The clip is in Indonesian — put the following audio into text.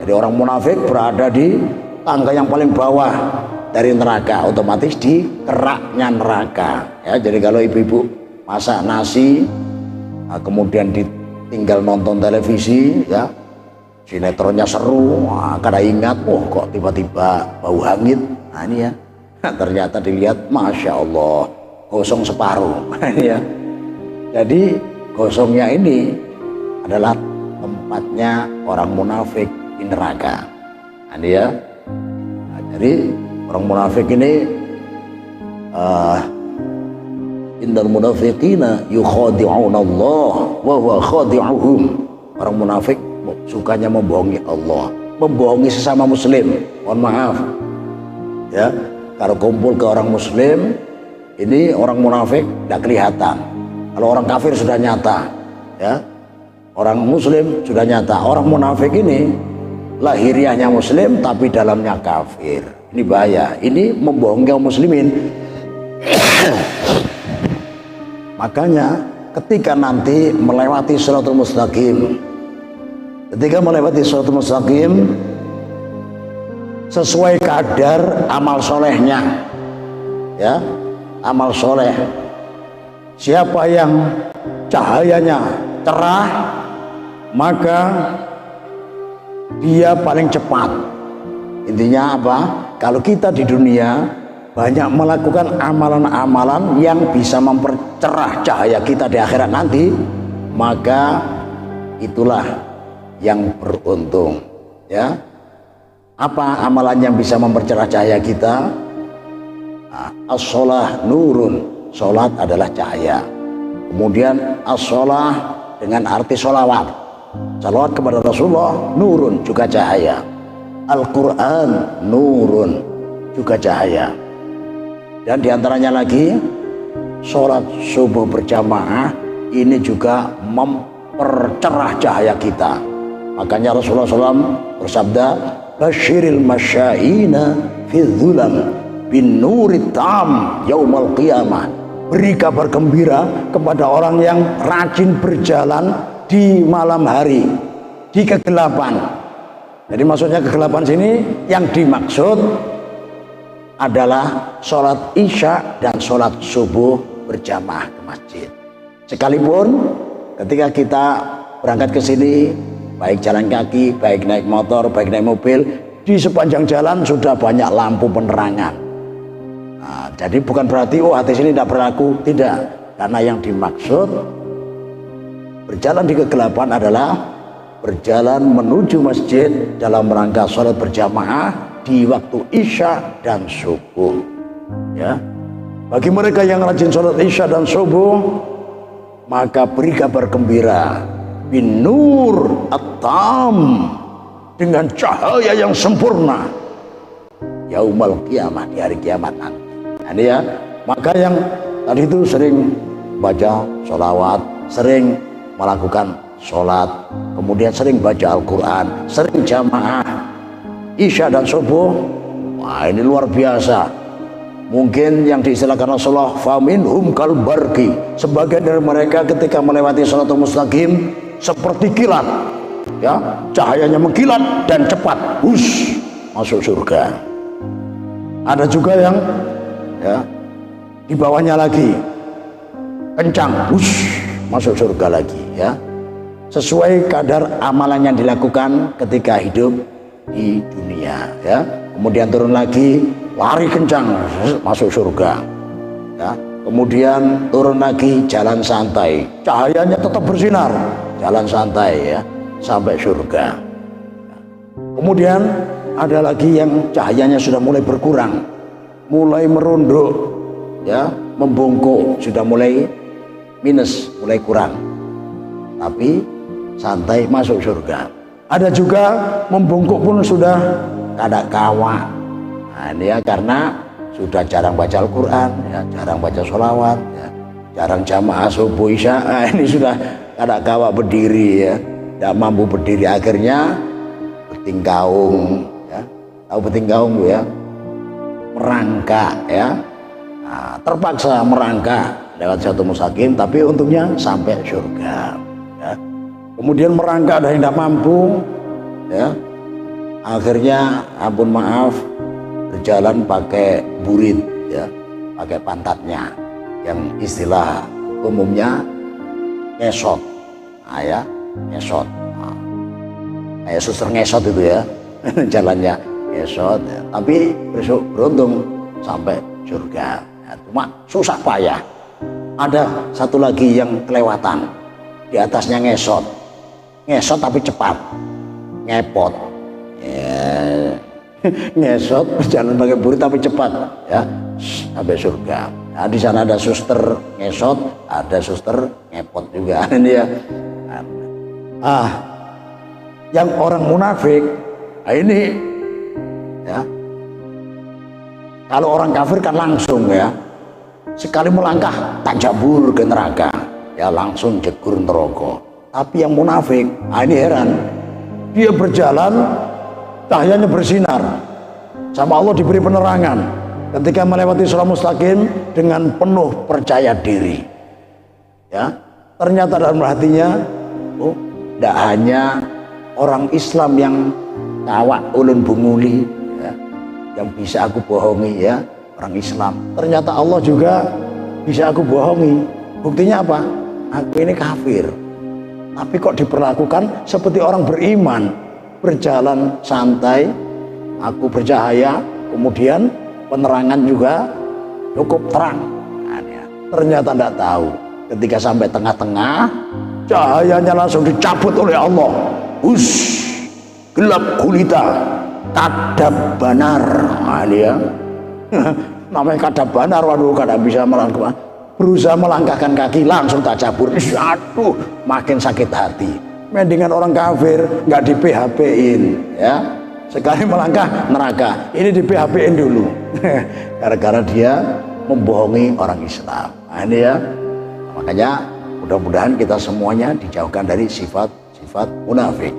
Jadi orang munafik berada di tangga yang paling bawah dari neraka, otomatis di keraknya neraka. Ya, jadi kalau ibu-ibu masak nasi, nah, kemudian ditinggal nonton televisi, ya, sinetronnya seru, nah, kada ingat, oh kok tiba-tiba bau hangit, nah ini ya, ternyata dilihat, masya Allah, gosong separuh, ya. Jadi gosongnya ini adalah tempatnya orang munafik di neraka, nah, ini ya. Nah, jadi orang munafik ini innal munafiqina yukhadi'una Allah wa huwa khadi'uhum. Orang munafik sukanya membohongi Allah, membohongi sesama muslim. Mohon maaf ya, kalau kumpul ke orang muslim ini orang munafik tidak kelihatan. Kalau orang kafir sudah nyata ya, orang muslim sudah nyata. Orang munafik ini lahiriahnya muslim tapi dalamnya kafir. Ini bahaya, ini membohongi kaum muslimin. Makanya ketika nanti melewati shiratal mustaqim, sesuai kadar amal solehnya, ya, amal soleh. Siapa yang cahayanya cerah, maka dia paling cepat. Intinya apa? Kalau kita di dunia banyak melakukan amalan-amalan yang bisa mempercerah cahaya kita di akhirat nanti, maka itulah yang beruntung, ya. Apa amalan yang bisa mempercerah cahaya kita? As-sholah nurun, sholat adalah cahaya. Kemudian as-sholah dengan arti sholawat, salawat kepada Rasulullah, nurun juga cahaya. Al-Quran nurun juga cahaya. Dan diantaranya lagi sholat subuh berjamaah, ini juga mempercerah cahaya kita. Makanya Rasulullah SAW bersabda, basyiril masya'ina fi dhulam bin nurit tam yaumal qiyamah. Beri kabar gembira kepada orang yang rajin berjalan di malam hari, di kegelapan. Jadi maksudnya kegelapan sini yang dimaksud adalah sholat isya dan sholat subuh berjamaah ke masjid. Sekalipun ketika kita berangkat ke sini, baik jalan kaki, baik naik motor, baik naik mobil, di sepanjang jalan sudah banyak lampu penerangan. Nah, jadi bukan berarti oh hadis ini tidak berlaku, tidak. Karena yang dimaksud berjalan di kegelapan adalah berjalan menuju masjid dalam rangka sholat berjamaah di waktu isya dan subuh, ya. Bagi mereka yang rajin sholat isya dan subuh, maka beri kabar gembira bin nur at-tam, dengan cahaya yang sempurna yaumal qiyamah, di hari kiamat nanti. Ini ya, maka yang tadi itu sering baca sholawat, sering melakukan sholat, kemudian sering baca Al-Quran, sering jamaah isya dan subuh, wah ini luar biasa. Mungkin yang diistilahkan Rasulullah, faminhum kal barqi, sebagian dari mereka ketika melewati shiratal mustaqim seperti kilat, ya, cahayanya mengkilat dan cepat, masuk surga. Ada juga yang ya di bawahnya lagi kencang, masuk surga lagi, ya. Sesuai kadar amalan yang dilakukan ketika hidup di dunia, ya. Kemudian turun lagi, lari kencang, masuk surga, ya. Kemudian turun lagi, jalan santai, cahayanya tetap bersinar, jalan santai, ya, sampai surga. Kemudian ada lagi yang cahayanya sudah mulai berkurang, mulai merunduk, ya, membungkuk, sudah mulai minus, mulai kurang, tapi santai masuk surga. Ada juga membungkuk pun sudah kada kawa. Nah, ini ya karena sudah jarang baca Al-Quran, ya, jarang baca sholawat, ya, jarang jamaah subuh isya. Nah, ini sudah kada kawa berdiri, ya, tidak mampu berdiri, akhirnya bertinggaung, ya. Tahu bertinggaung Bu, ya, merangkak, ya. Nah, terpaksa merangkak lewat satu mustaqim, tapi untungnya sampai surga, ya. Kemudian merangkak ada yang tidak mampu, ya, Akhirnya ampun maaf berjalan pakai burit ya, pakai pantatnya yang istilah umumnya ngesot. Nah, ya, ngesot. Nah, kayak suster ngesot itu ya. Jalannya ngesot ya. Tapi beruntung sampai surga ya, cuma susah payah. Ada satu lagi yang kelewatan, di atasnya ngesot tapi cepat, ngepot ya. Ngesot berjalan pakai burit tapi cepat ya, sampai surga. Nah, di sana ada suster ngesot, ada suster ngepot juga. Ini ya. Yang orang munafik, nah ini ya, kalau orang kafir kan langsung ya, sekali melangkah tak jabur ke neraka ya, langsung jegur neraka. Tapi yang munafik, nah ini heran, dia berjalan cahayanya bersinar, sama Allah diberi penerangan ketika melewati siratal mustaqim dengan penuh percaya diri ya. Ternyata dalam hatinya, oh, tidak hanya orang Islam yang kawak ulun bunguli ya, yang bisa aku bohongi ya, orang Islam. Ternyata Allah juga bisa aku bohongi. Buktinya apa? Aku ini kafir, tapi kok diperlakukan seperti orang beriman, berjalan santai, aku bercahaya, kemudian penerangan juga cukup terang. Nah, ya. Ternyata tidak tahu, ketika sampai tengah-tengah, cahayanya langsung dicabut oleh Allah. Gelap gulita, kadab banar. Nah, ya. Namanya kadab banar, waduh, kadang bisa melangkah, berusaha melangkahkan kaki langsung tak cabur. Aduh, makin sakit hati. Mendingan orang kafir nggak di PHP-in ya, sekali melangkah neraka, ini di PHP-in dulu. Gara-gara dia membohongi orang Islam. Nah, ini ya, makanya mudah-mudahan kita semuanya dijauhkan dari sifat-sifat munafik.